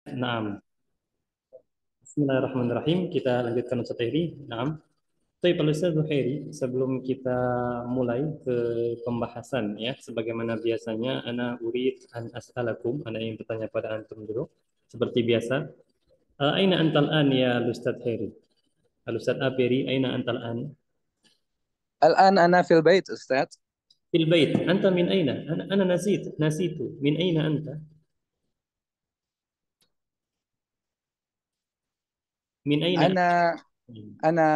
Naam. Bismillahirrahmanirrahim. Kita lanjutkan Ustaz Heri. Naam. Baik, Pak Ustaz Zuhairi, sebelum kita mulai ke pembahasan ya, sebagaimana biasanya ana urid an as'alakum, ana ingin bertanya pada antum dulu. Seperti biasa, aina antal an ya Ustaz Heri? Al Ustaz Aberi, aina antal an? الآن أنا في البيت أستاذ. Fil bait. Anta min aina? Ana nasitu. Min aina anta? Min aina? أنا أنا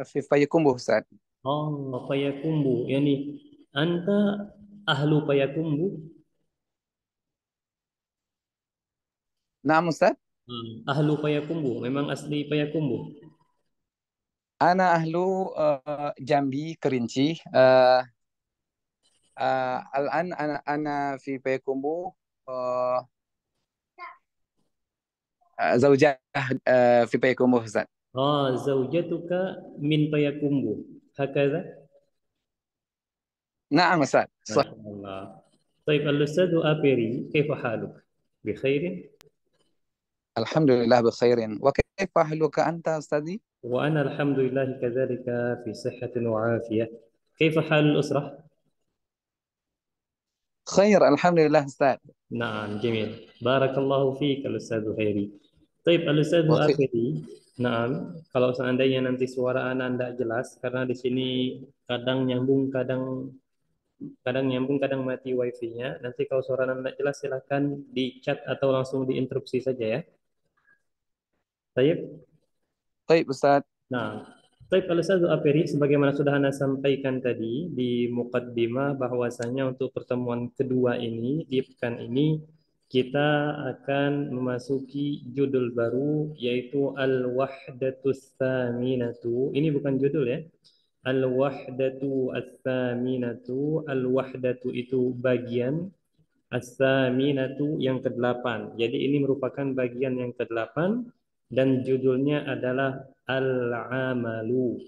في فيكم أستاذ. Oh, Payakumbu. Yani anta ahlu Payakumbu. نعم أستاذ. Ahlu Payakumbu, memang asli Payakumbu. أنا أهل جنبي كرنشي. الآن أنا في فيكم. آه، زوجة في فيكم أستاذ. Zaujatuka min Payakumbu. Hakadha? نعم أستاذ صح. Masya Allah. طيب الأستاذ أبيري كيف حالك؟ بخير؟ الحمد لله بخير. وكيف أهلك أنت أستاذي؟ وأنا الحمد لله كذلك في صحة وعافية. كيف حال الأسرة؟ خير الحمد لله أستاذ. نعم جميل. بارك الله فيك الأستاذ خيري. طيب الأستاذ وفي Afedi, nah, kalau seandainya nanti suara Anda tidak jelas, karena di sini kadang nyambung, kadang nyambung, kadang mati wifi-nya. Nanti kalau suara Anda tidak jelas, silakan di chat atau langsung diinterupsi saja ya. Baik. طيب أستاذ. Nah, baik kalau Ustaz Afedi, sebagaimana sudah Anda sampaikan tadi di mukaddimah bahwasanya untuk pertemuan kedua ini di pekan ini kita akan memasuki judul baru yaitu Al-Wahdatus Tsaminatu. Ini bukan judul ya. Al-Wahdatu Ats-Tsaminatu. Al-Wahdatu itu bagian, As-Saminatu yang ke-8. Jadi ini merupakan bagian yang ke-8 dan judulnya adalah Al-Amalu.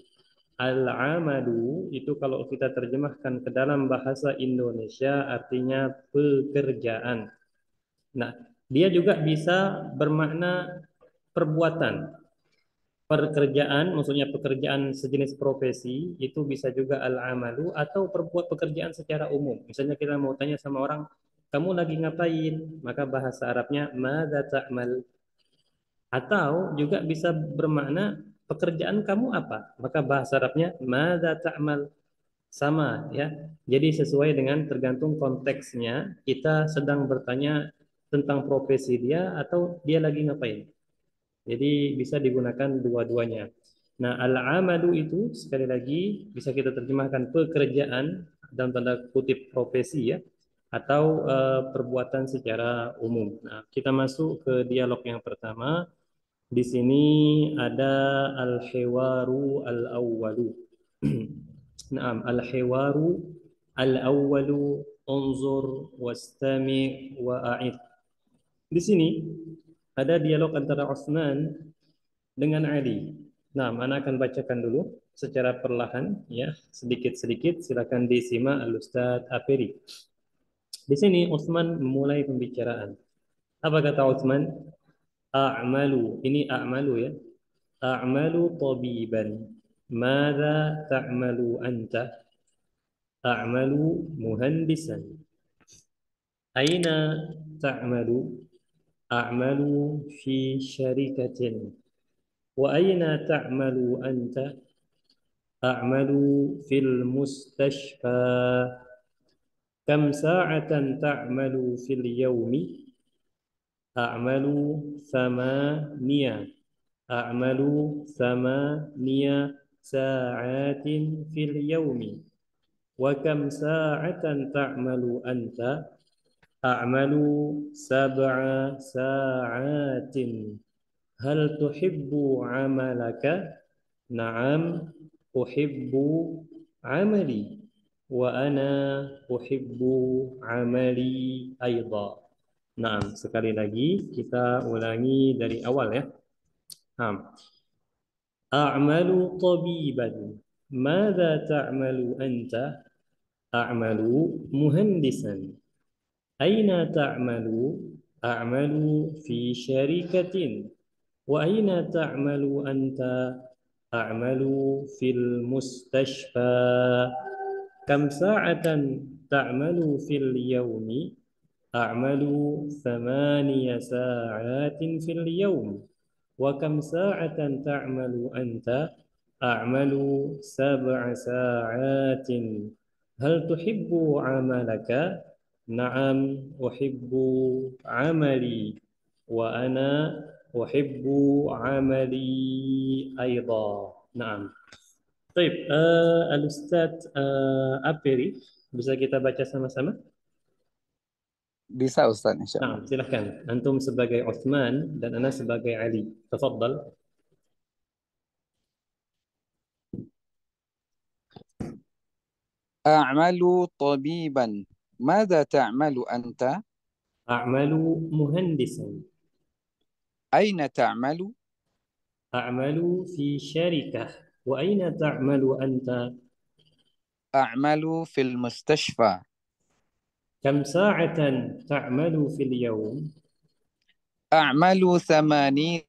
Al-Amalu itu kalau kita terjemahkan ke dalam bahasa Indonesia artinya pekerjaan. Nah, dia juga bisa bermakna perbuatan. Pekerjaan, maksudnya pekerjaan sejenis profesi, itu bisa juga al-amalu atau perbuat pekerjaan secara umum. Misalnya kita mau tanya sama orang, kamu lagi ngapain? Maka bahasa Arabnya, madza ta'mal? Atau juga bisa bermakna, pekerjaan kamu apa? Maka bahasa Arabnya, madza ta'mal? Sama ya. Jadi sesuai dengan tergantung konteksnya, kita sedang bertanya tentang profesi dia atau dia lagi ngapain. Jadi bisa digunakan dua-duanya. Nah, al-amalu itu sekali lagi bisa kita terjemahkan pekerjaan dalam tanda kutip profesi ya atau perbuatan secara umum. Nah, kita masuk ke dialog yang pertama. Di sini ada al-hiwaru al-awwalu. Naam, al-hiwaru al-awwalu unzur wastami' wa'id. Di sini ada dialog antara Utsman dengan Ali. Nah, mana akan bacakan dulu secara perlahan ya, sedikit-sedikit silakan disimak Al-Ustaz Aperi. Di sini Utsman memulai pembicaraan. Apa kata Utsman? A'malu, ini a'malu ya. A'malu tabiban. Mada ta'malu anta? A'malu muhandisan. Aina ta'malu? A'malu fi syarikatin. Wa aina ta'malu anta? أعمل في المستشفى. كم ساعة تعمل في اليوم؟ أعمل ثمانية. أعمل 8 ساعات في اليوم. وكم ساعة تعمل أنت؟ أعمل 7 ساعات. هل تحب عملك؟ نعم أحب عملي وأنا أحب عملي أيضا. Nah, sekali lagi kita ulangi dari awal ya. Nah, a'malu tabiban. Mada ta'malu anta? A'malu muhandisan. Aina ta'malu? أعمل في شركة. وأين تعمل أنت؟ أعمل في المستشفى. كم ساعة تعمل في اليوم؟ أعمل 8 ساعات في اليوم. وكم ساعة تعمل أنت؟ أعمل 7 ساعات. هل تحب عملك؟ نعم، أحب عملي. وأنا أحب عملي أيضا. نعم. Baik, Al-Ustadz Aperi, bisa kita baca sama-sama? Bisa Ustaz, insya Nah, Allah. silahkan. Antum sebagai Utsman dan Ana sebagai Ali. Tafadhal. أعمل طبيبا. ماذا تعمل أنت؟ A'malu muhandisan. أين تعمل؟ أعمل في شركة. وأين تعمل أنت؟ أعمل في المستشفى. كم ساعة تعمل في اليوم؟ أعمل 8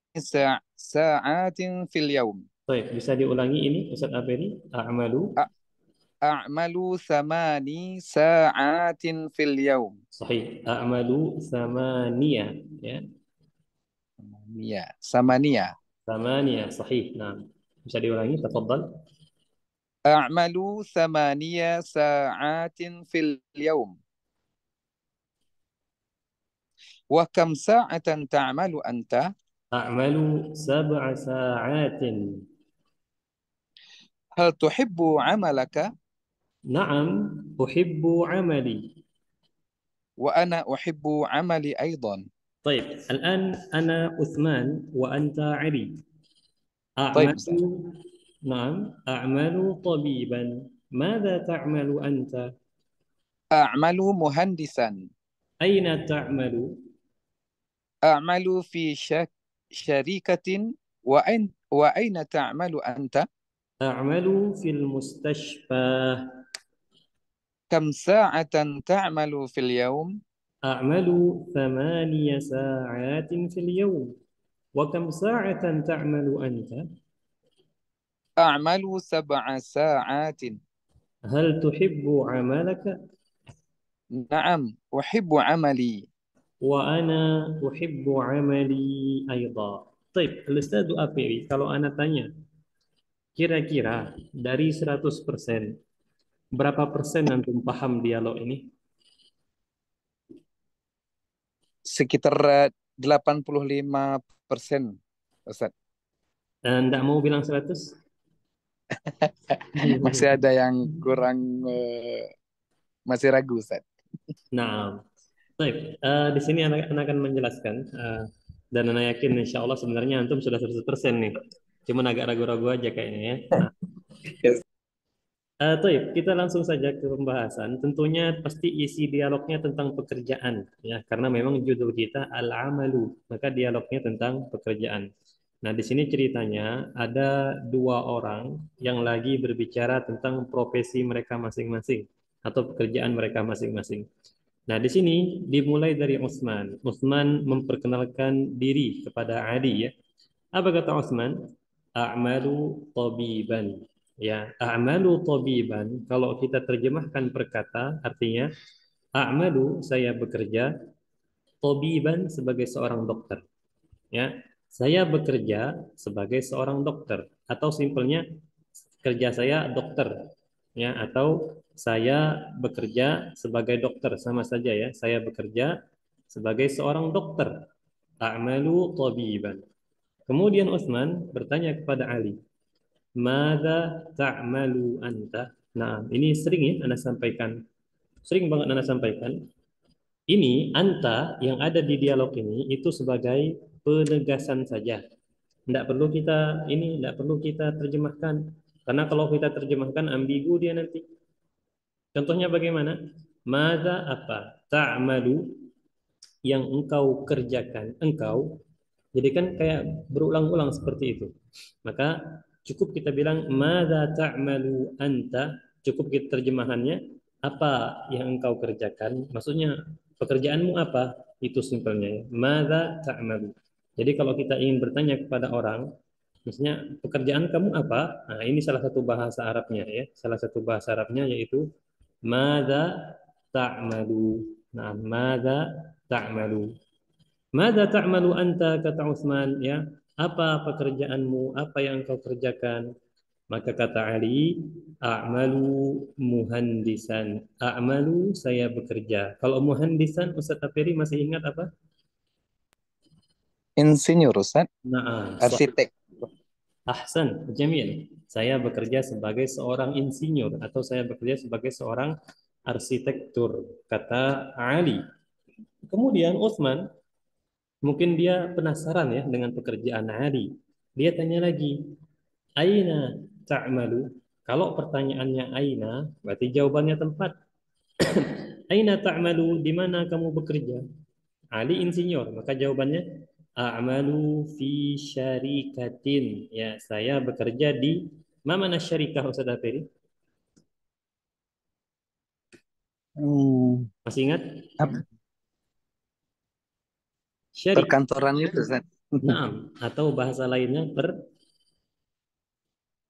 ساعات في اليوم. Baik, bisa diulangi ini Ustaz Aperi? A'malu. أ- أعمل 8 ساعات في اليوم. Sahih. A'malu samania. Ya. ثمانية. Samania. Sahih. Nah, bisa diulangi? Tafadhal. أعمل 8 ساعات في اليوم. وكم ساعة تعمل أنت؟ أعمل 7 ساعات. هل تحب عملك؟ نعم، أحب عملي. وأنا أحب عملي أيضا. طيب، الآن أنا عثمان وأنت علي. طيب أعمل. أستاذ. نعم، أعمل طبيبا. ماذا تعمل أنت؟ أعمل مهندسا. أين تعمل؟ أعمل في شركة. وأين تعمل أنت؟ أعمل في المستشفى. كم ساعة تعمل في اليوم؟ أعمل 8 ساعات في اليوم. وكم ساعة تعمل أنت؟ أعمل 7 ساعات. هل تحب عملك؟ نعم، أحب عملي. وأنا أحب عملي أيضا. طيب الأستاذ Apiri, kalau Anda tanya, kira-kira dari 100%, berapa persen antum paham dialog ini? Sekitar 85%, Ustaz. Anda mau bilang 100? Masih ada yang kurang, masih ragu, Ustaz. Nah, baik. Di sini anak akan menjelaskan, dan Anda yakin insya Allah sebenarnya antum sudah 100% nih. Cuman agak ragu-ragu aja kayaknya ya. Nah, Yes. Taib, kita langsung saja ke pembahasan. Tentunya pasti isi dialognya tentang pekerjaan, ya, karena memang judul kita al-amalu, maka dialognya tentang pekerjaan. Nah, di sini ceritanya ada dua orang yang lagi berbicara tentang profesi mereka masing-masing atau pekerjaan mereka masing-masing. Nah, di sini dimulai dari Utsman. Utsman memperkenalkan diri kepada Ali, ya. Apa kata Utsman? A'malu tabiban. Ya, a'malu tabiban. Kalau kita terjemahkan per kata, artinya a'malu saya bekerja, tabiban sebagai seorang dokter. Ya, saya bekerja sebagai seorang dokter. Atau simpelnya kerja saya dokter. Ya, atau saya bekerja sebagai dokter, sama saja ya. Saya bekerja sebagai seorang dokter. A'malu tabiban. Kemudian Utsman bertanya kepada Ali, "Mada ta'malu anta?" Nah, ini sering ya Anda sampaikan. Sering banget Anda sampaikan. Ini anta yang ada di dialog ini itu sebagai penegasan saja. Tidak perlu kita terjemahkan. Karena kalau kita terjemahkan ambigu dia nanti. Contohnya bagaimana? Mada apa? Ta'malu yang engkau kerjakan. Engkau. Jadi kan kayak berulang-ulang seperti itu. Maka cukup kita bilang madza ta'malu anta, cukup kita terjemahannya apa yang engkau kerjakan? Maksudnya pekerjaanmu apa? Itu simpelnya ya. Madza ta'malu. Jadi kalau kita ingin bertanya kepada orang, misalnya pekerjaan kamu apa? Nah, ini salah satu bahasa Arabnya ya. Salah satu bahasa Arabnya yaitu madza ta'malu. Nah, madza ta'malu. Madza ta'malu anta kata Utsman ya. Apa pekerjaanmu? Apa yang engkau kerjakan? Maka kata Ali, a'malu muhandisan. A'malu saya bekerja. Kalau muhandisan Ustaz Aferi masih ingat apa? Insinyur Ustaz, Nah, arsitek. Ahsan, Jamil. Saya bekerja sebagai seorang insinyur atau saya bekerja sebagai seorang arsitektur, kata Ali. Kemudian Utsman, mungkin dia penasaran ya dengan pekerjaan Ali. Dia tanya lagi, Aina ta'malu? Kalau pertanyaannya Aina, berarti jawabannya tempat. Aina ta'malu? Di mana kamu bekerja? Ali insinyur, maka jawabannya a'malu fi syarikatin. Ya, saya bekerja di mana syarikah Ustaz Aferi? Hmm, Masih ingat? apa? Syarik. Perkantoran itu Ustaz. Naam, atau bahasa lainnya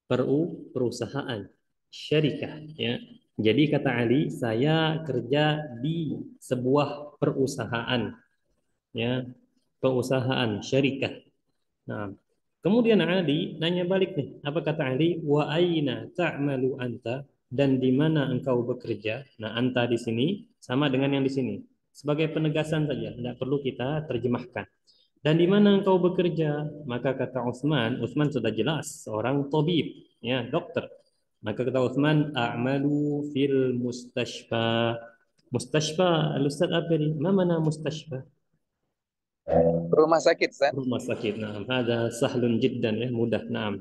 perusahaan. Syarikah, ya. Jadi kata Ali, saya kerja di sebuah perusahaan, ya, perusahaan syarikah. Nah, kemudian Ali nanya balik nih, apa kata Ali? Wa aina ta'malu anta? Dan di mana engkau bekerja? Nah, anta di sini sama dengan yang di sini. Sebagai penegasan saja, tidak perlu kita terjemahkan. Dan di mana engkau bekerja? Maka kata Utsman, Utsman sudah jelas seorang tabib, ya, dokter. Maka kata Utsman, a'malu fil mustashfa. Mustashfa, al-ustaz apa ini? Ma mana mustashfa? Rumah sakit Ustaz. Rumah sakit. Nah, ada sahlun jiddan ya, mudah. Nah,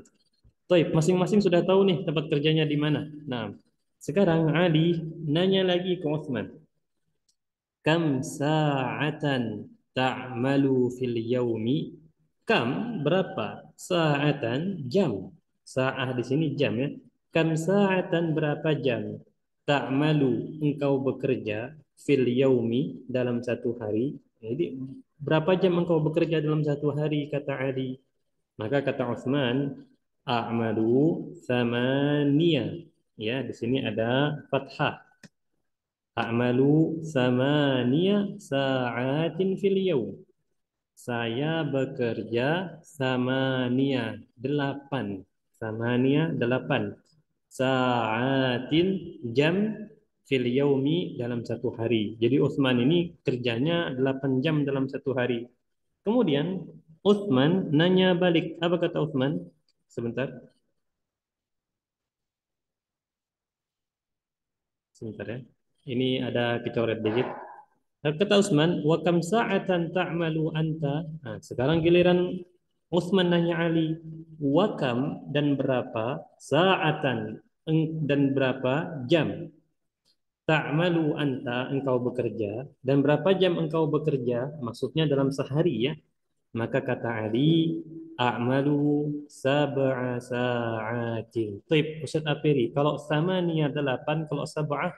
Taib, masing-masing sudah tahu nih tempat kerjanya di mana. Nah, sekarang Ali nanya lagi ke Utsman. Kam sa'atan ta'malu fil yaumi? Kam berapa? Sa'atan jam. Sa'ah di sini jam ya. Kam sa'atan berapa jam? Ta'malu engkau bekerja fil yaumi dalam satu hari. Jadi berapa jam engkau bekerja dalam satu hari kata Ali? Maka kata Utsman, a'malu thamaniyah. Ya, di sini ada fathah. A'malu thamaniyah sa'atin fil yaum. Saya bekerja thamaniyah, 8. Thamaniyah, 8. Sa'atin, jam, fil yaumi, dalam satu hari. Jadi Utsman ini kerjanya 8 jam dalam satu hari. Kemudian Utsman nanya balik. Apa kata Utsman? Sebentar, sebentar ya. Ini ada kecoret dikit. Kata Utsman, "Wa kam sa'atan ta'malu anta?" Nah, sekarang giliran Utsman nanya Ali, "Wa kam dan berapa sa'atan dan berapa jam ta'malu anta engkau bekerja dan berapa jam engkau bekerja?" Maksudnya dalam sehari ya. Maka kata Ali, a'malu sab'a sa'atin. Taib, Ustaz Apiri. Kalau sama niat 8, kalau sab'ah,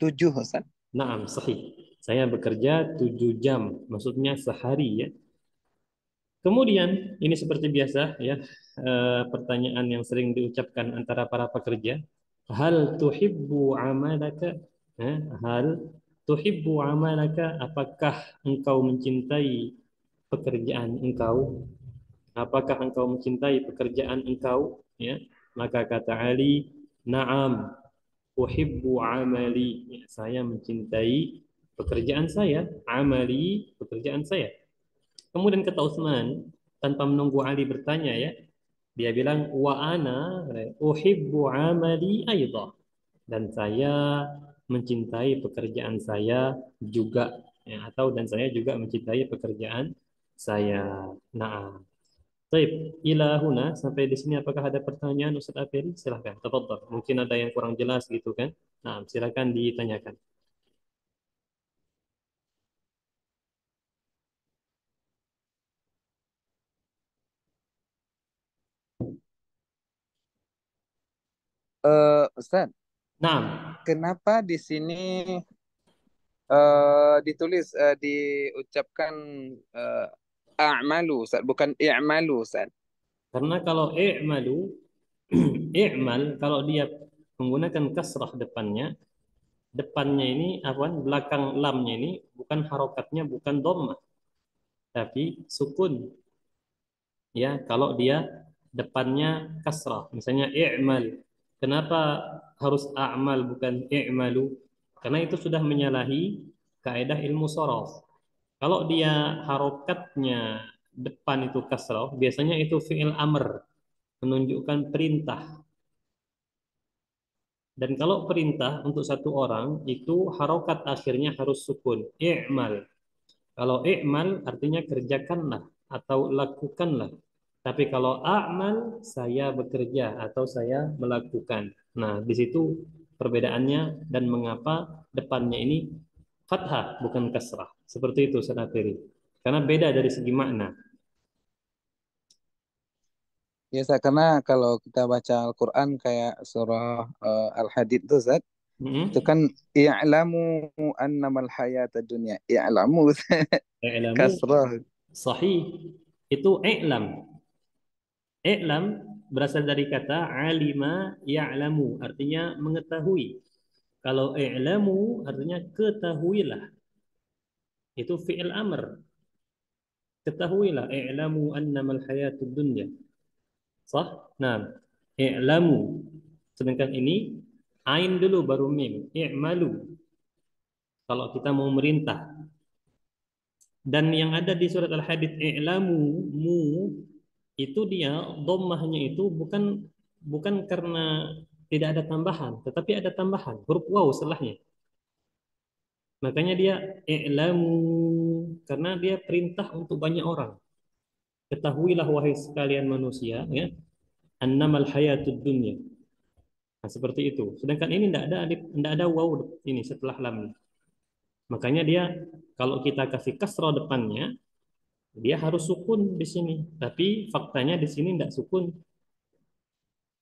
7 Ustaz. naam, sahih. Saya bekerja 7 jam, maksudnya sehari ya. Kemudian, ini seperti biasa ya, pertanyaan yang sering diucapkan antara para pekerja. Hal tuhibbu amalaka? Hal tuhibbu amalaka? Apakah engkau mencintai pekerjaan engkau? Apakah engkau mencintai pekerjaan engkau? Ya, maka kata Ali, "Na'am, uhibbu amali." Ya, saya mencintai pekerjaan saya, amali, pekerjaan saya. Kemudian kata Utsman, tanpa menunggu Ali bertanya ya, dia bilang, "Wa ana uhibbu amali aidha." Dan saya mencintai pekerjaan saya juga, ya, atau dan saya juga mencintai pekerjaan saya. Nah, baik, ila huna sampai di sini apakah ada pertanyaan Ustaz Aferi? Silahkan, tafadhol. Mungkin ada yang kurang jelas gitu kan? Nah, silakan ditanyakan. Ustaz, Nah, kenapa di sini ditulis diucapkan eh, a'malu Ustaz, bukan i'malu Ustaz. Karena kalau i'malu, i'mal kalau dia menggunakan kasrah depannya, depannya ini apa? Belakang lamnya ini bukan harokatnya bukan dhammah, tapi sukun. Ya, kalau dia depannya kasrah, misalnya i'mal. Kenapa harus a'mal bukan i'malu? Karena itu sudah menyalahi kaidah ilmu sorof. Kalau dia harokatnya depan itu kasrah, biasanya itu fi'il amr, menunjukkan perintah. Dan kalau perintah untuk satu orang itu harokat akhirnya harus sukun, i'mal. Kalau i'mal artinya kerjakanlah atau lakukanlah. Tapi kalau a'mal saya bekerja atau saya melakukan. Nah, di situ perbedaannya dan mengapa depannya ini fathah bukan kasrah. Seperti itu Ustaz Afiri. Karena beda dari segi makna. Ya Ustaz, karena kalau kita baca Al-Quran kayak surah Al-Hadid itu Ustaz, itu Mm-mm. kan i'lamu annamal hayata dunya. I'lamu I'lamu kasrah. sahih itu i'lam. I'lam berasal dari kata alima ya'lamu, artinya mengetahui. Kalau i'lamu artinya ketahuilah. Itu fi'il amr. Ketahuilah i'lamu annamal hayatud dunya. Sah? Nah, i'lamu. Sedangkan ini ain dulu baru mim. I'malu. Kalau kita mau merintah. Dan yang ada di surat Al-Hadid i'lamu mu itu dia dhammahnya itu bukan bukan karena tidak ada tambahan, tetapi ada tambahan huruf waw setelahnya. Makanya dia i'lamu karena dia perintah untuk banyak orang. Ketahuilah wahai sekalian manusia ya, annamal hayatud dunya. Nah, seperti itu. Sedangkan ini tidak ada alif, tidak ada waw ini setelah lam. Makanya dia kalau kita kasih kasroh depannya, dia harus sukun di sini. Tapi faktanya di sini tidak sukun,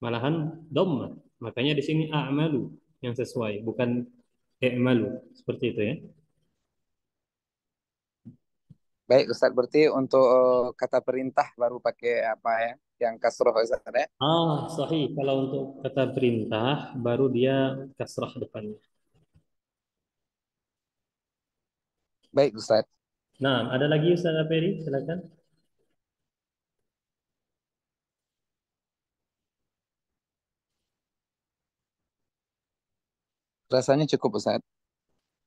malahan dhamma. Makanya di sini a'malu yang sesuai, bukan i'malu. Seperti itu ya. Baik Ustaz, berarti untuk kata perintah baru pakai apa ya? Yang kasroh Ustaz ya. Sahih. Kalau untuk kata perintah, baru dia kasrah depannya. Baik Ustaz. Nah, ada lagi Ustaz Aperi? Silakan. Rasanya cukup Ustaz.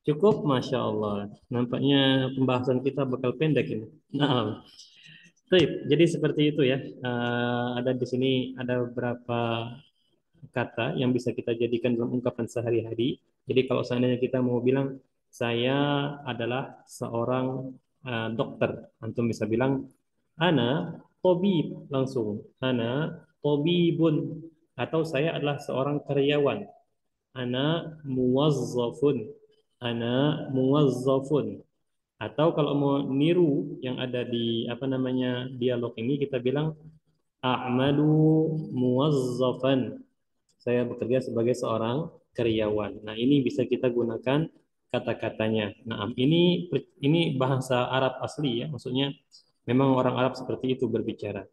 Cukup, Masya Allah. Nampaknya pembahasan kita bakal pendek ini. Nah, baik. Jadi seperti itu ya. Ada di sini ada beberapa kata yang bisa kita jadikan dalam ungkapan sehari-hari. Jadi kalau seandainya kita mau bilang saya adalah seorang dokter, antum bisa bilang ana tabib langsung, ana tabibun, atau saya adalah seorang karyawan, ana muwazzafun, ana muwazzafun. Atau kalau mau niru yang ada di apa namanya dialog ini kita bilang a'malu muwazzafan, saya bekerja sebagai seorang karyawan. Nah, ini bisa kita gunakan kata-katanya. Nah, ini bahasa Arab asli ya, maksudnya memang orang Arab seperti itu berbicara.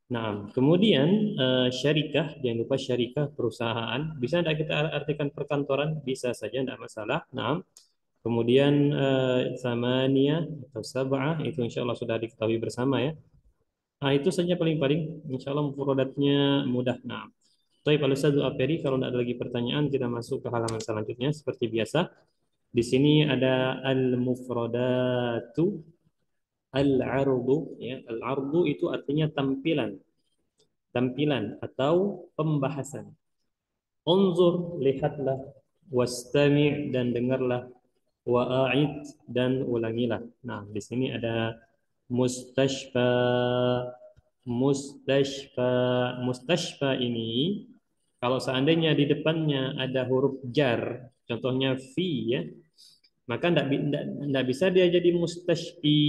Nah, kemudian syarikah, jangan lupa syarikah perusahaan. Bisa tidak kita artikan perkantoran? Bisa saja, tidak masalah. Nah, kemudian samania atau sab'ah, itu insya Allah sudah diketahui bersama ya. Nah, itu saja paling-paling. Insya Allah mufradatnya mudah. Nah, Baik, Pak Ustadz Aperi, kalau tidak ada lagi pertanyaan, kita masuk ke halaman selanjutnya. Seperti biasa, di sini ada al-mufradatu, al-ardu. Ya, al-ardu itu artinya tampilan, tampilan atau pembahasan. Unzur, lihatlah, wastami' dan dengarlah, wa'a'id dan ulangilah. Nah, di sini ada mustashfa, mustashfa, mustashfa ini kalau seandainya di depannya ada huruf jar, contohnya fi ya, maka tidak bisa dia jadi mustashfi,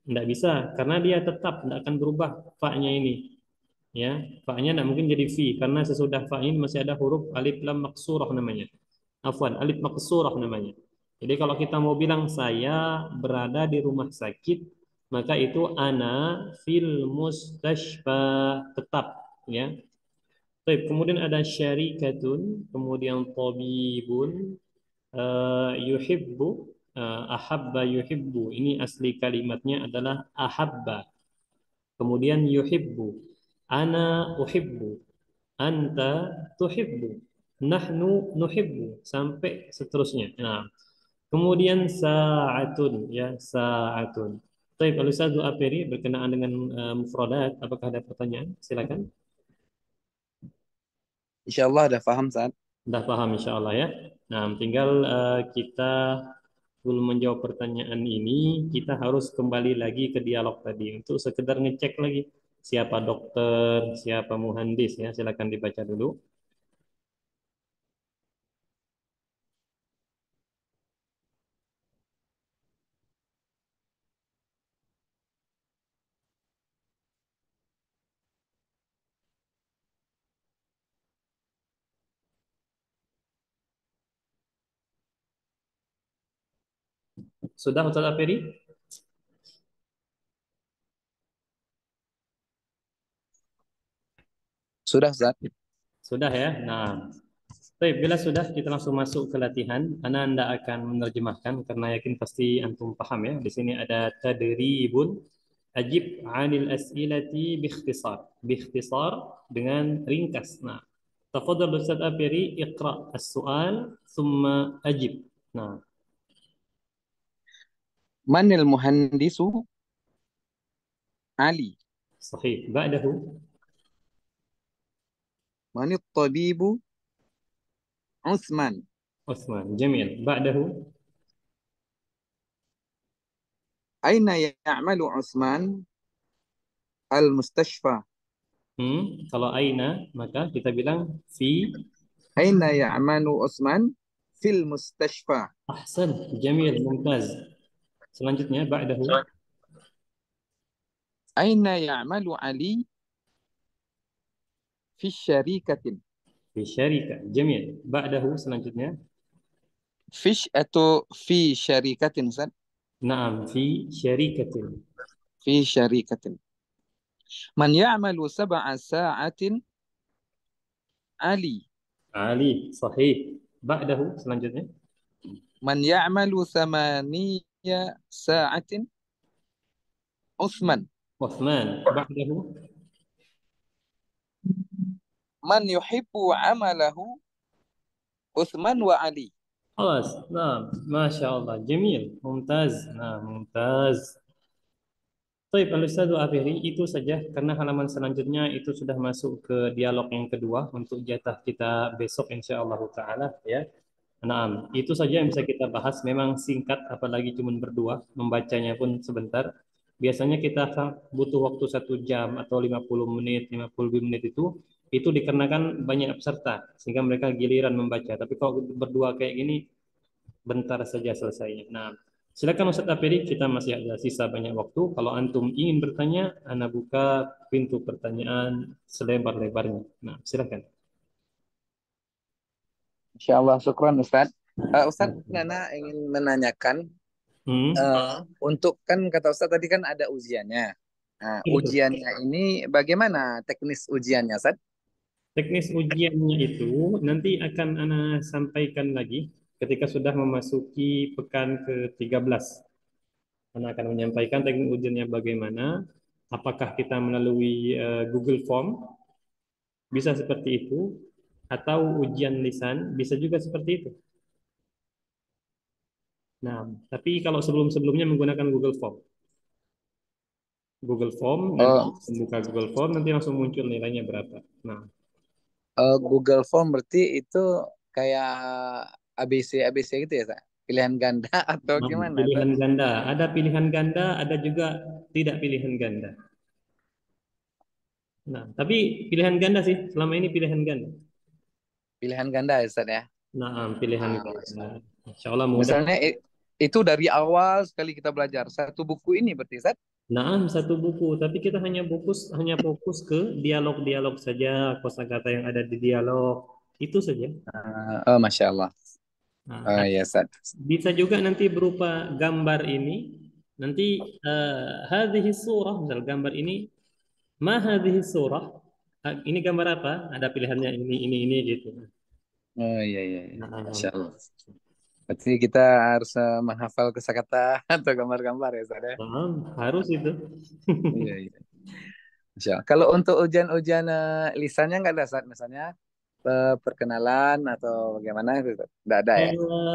tidak bisa karena dia tetap tidak akan berubah fa-nya ini, ya. Fa-nya tidak mungkin jadi fi karena sesudah fa ini masih ada huruf alif lam maksurah namanya. Afwan, alif maksurah namanya. Jadi kalau kita mau bilang saya berada di rumah sakit, maka itu ana fil mustashfa, tetap ya. Baik, kemudian ada syarikatun, kemudian tabibun, yuhibbu, ahabba yuhibbu. Ini asli kalimatnya adalah ahabba. Kemudian yuhibbu. Ana uhibbu. Anta tuhibbu. Nahnu nuhibbu. Sampai seterusnya. Nah, kemudian sa'atun. Ya, sa'atun. Baik, Al-Ustaz Aperi berkenaan dengan mufradat. Apakah ada pertanyaan? Silakan. Insya Allah udah paham saat. Sudah paham insya Allah ya. Nah, tinggal kita sebelum menjawab pertanyaan ini, kita harus kembali lagi ke dialog tadi untuk sekedar ngecek lagi siapa dokter, siapa muhandis ya. Silakan dibaca dulu. Sudah Ustaz Aferi? Sudah Ustaz. Sudah ya. Nah, baik, bila sudah kita langsung masuk ke latihan. Anda akan menerjemahkan karena yakin pasti antum paham ya. Di sini ada tadribun ajib 'anil as'ilati biikhtisar. Biikhtisar dengan ringkas. Nah, tafadhal Ustaz Apiri iqra as-su'al thumma ajib. Nah, Manil muhandisu Ali. sahih. Ba'dahu Manit tabibu Utsman. Uthman. Jamil. Ba'dahu Aina ya'malu Utsman al-mustashfa. kalau aina maka kita bilang fi. Aina ya'malu Utsman fil mustashfa. Ahsan. Jamil. Mumtaz. Selanjutnya ba'dahu Aina ya'malu Ali fi syarikatin. fi syarika. Jamil. Ba'dahu selanjutnya Fish atau fi syarikatin Ustaz? na'am fi syarikatin. Fi syarikatin. Man ya'malu sab'a sa'atin Ali. Ali. Sahih. Ba'dahu selanjutnya Man ya'malu thamaniya sa'atin Utsman. Uthman. Ba'dahu Man yuhibbu amalahu Utsman wa Ali. خلاص. نعم ما شاء الله جميل ممتاز. نعم ممتاز. Baik, Al-Ustaz Afihri, itu saja karena halaman selanjutnya itu sudah masuk ke dialog yang kedua untuk jatah kita besok insya Allah Ta'ala ya. Nah, itu saja yang bisa kita bahas. Memang singkat, apalagi cuma berdua, membacanya pun sebentar. Biasanya kita akan butuh waktu 1 jam atau 50 menit, 50 menit itu dikarenakan banyak peserta, sehingga mereka giliran membaca. Tapi kalau berdua kayak gini, bentar saja selesainya. Nah, silakan Ustaz Apiri, kita masih ada sisa banyak waktu. Kalau antum ingin bertanya, Anda buka pintu pertanyaan selebar-lebarnya. Nah, silakan. Insyaallah, syukran Ustaz. Ustaz, Nana ingin menanyakan, Hmm, untuk kan kata Ustaz tadi kan ada ujiannya. Nah, betul. ujiannya ini bagaimana teknis ujiannya, Ustaz? Teknis ujiannya itu nanti akan Ana sampaikan lagi ketika sudah memasuki pekan ke-13. Ana akan menyampaikan teknik ujiannya bagaimana, apakah kita melalui Google Form, bisa seperti itu, atau ujian lisan, bisa juga seperti itu. Nah, tapi kalau sebelum-sebelumnya menggunakan Google Form. Google Form, nanti Oh, membuka Google Form, nanti langsung muncul nilainya berapa. Nah, Google Form berarti itu kayak ABC ABC gitu ya, Ustaz? Pilihan ganda atau gimana, Ustaz? pilihan ganda. Ada pilihan ganda, ada juga tidak pilihan ganda. Nah, tapi pilihan ganda sih, selama ini pilihan ganda. Pilihan ganda ya, Ustaz ya. Nah, pilihan Ah, ganda. Insya Allah mudah. misalnya itu dari awal sekali kita belajar satu buku ini berarti, Ustaz? Nah, satu buku, tapi kita hanya fokus ke dialog-dialog saja, kosakata yang ada di dialog, itu saja. Oh, Masya Allah. Nah, Oh iya, Ustaz. bisa juga nanti berupa gambar ini. Nanti hadhihi surah, misal gambar ini, ma hadhihi surah? Ini gambar apa? Ada pilihannya ini gitu. Oh iya, iya, iya. Nah, Masya Allah. Berarti kita harus menghafal kosakata atau gambar-gambar ya, Ustaz ya? harus itu. Iya, iya. Masya Allah. Kalau untuk ujian-ujian lisannya nggak ada, Ustaz? Misalnya perkenalan atau bagaimana itu, Ustaz? Nggak ada ya?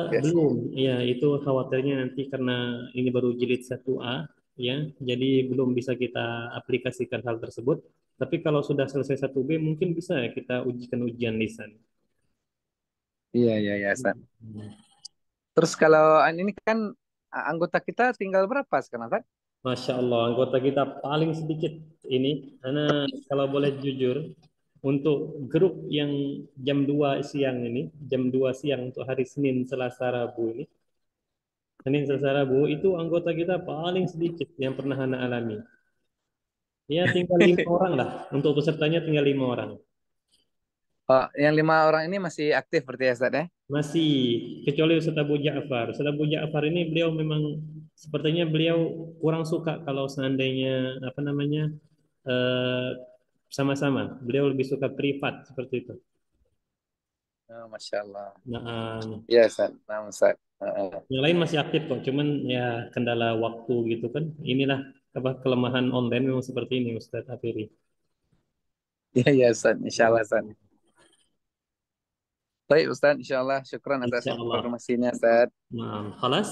Yes. Belum, ya itu khawatirnya nanti karena ini baru jilid 1A, ya, jadi belum bisa kita aplikasikan hal tersebut. Tapi kalau sudah selesai 1B mungkin bisa ya kita ujikan ujian lisan. Iya, iya, iya, Ustaz. Hmm. Terus kalau ini kan anggota kita tinggal berapa sekarang, Ustaz? Masya Allah, anggota kita paling sedikit ini, karena kalau boleh jujur, untuk grup yang jam 2 siang ini, jam 2 siang untuk hari Senin, Selasa, Rabu ini, Senin, Selasa, Rabu itu anggota kita paling sedikit yang pernah anak alami. Ya tinggal 5 orang lah, untuk pesertanya tinggal 5 orang. Oh, yang 5 orang ini masih aktif berarti ya, Ustaz ya? Masih, kecuali Ustaz Abu Ja'far. Ustaz Abu Ja'far ini beliau memang, sepertinya beliau kurang suka kalau seandainya, apa namanya, eh, sama-sama. Beliau lebih suka privat seperti itu. Oh, Masya Allah. Nah, Iya, Ustaz. Nah, Ustaz. Heeh. yang lain masih aktif kok, cuman ya kendala waktu gitu kan. Inilah apa kelemahan online memang seperti ini Ustaz Afiri. Iya, iya, Ustaz. Insya Allah, Ustaz. Baik, Ustaz. Insya Allah. Syukran atas Insya Allah. informasinya, Ustaz. Nah, halas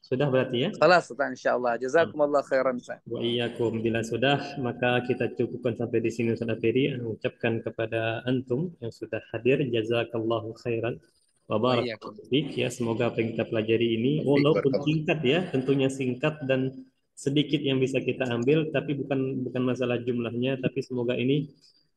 sudah berarti ya. Salah, Ustaz. Insya Allah. Nah, Jazakumullah khairan, Ustaz. wa iyyakum. Bila sudah, maka kita cukupkan sampai di sini Ustaz Afiri. Ucapkan kepada antum yang sudah hadir, jazakallahu khairan. Wa Wa barakallahu iyyakum. fiik. Ya, semoga apa yang kita pelajari ini Fiik walaupun barakallah. singkat ya, tentunya singkat dan sedikit yang bisa kita ambil, tapi bukan bukan masalah jumlahnya, tapi semoga ini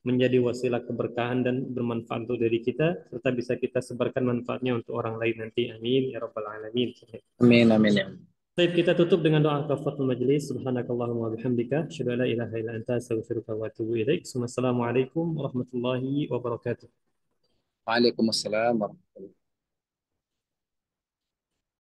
menjadi wasilah keberkahan dan bermanfaat untuk diri kita serta bisa kita sebarkan manfaatnya untuk orang lain nanti. Amin ya rabbal alamin. Amin, amin, ya. Baik, kita tutup dengan doa kafaratul majelis. Subhanakallahumma wa bihamdika, asyhadu an la ilaha illa anta, astaghfiruka wa atubu ilaik. Assalamualaikum warahmatullahi wabarakatuh. Waalaikumsalam warahmatullahi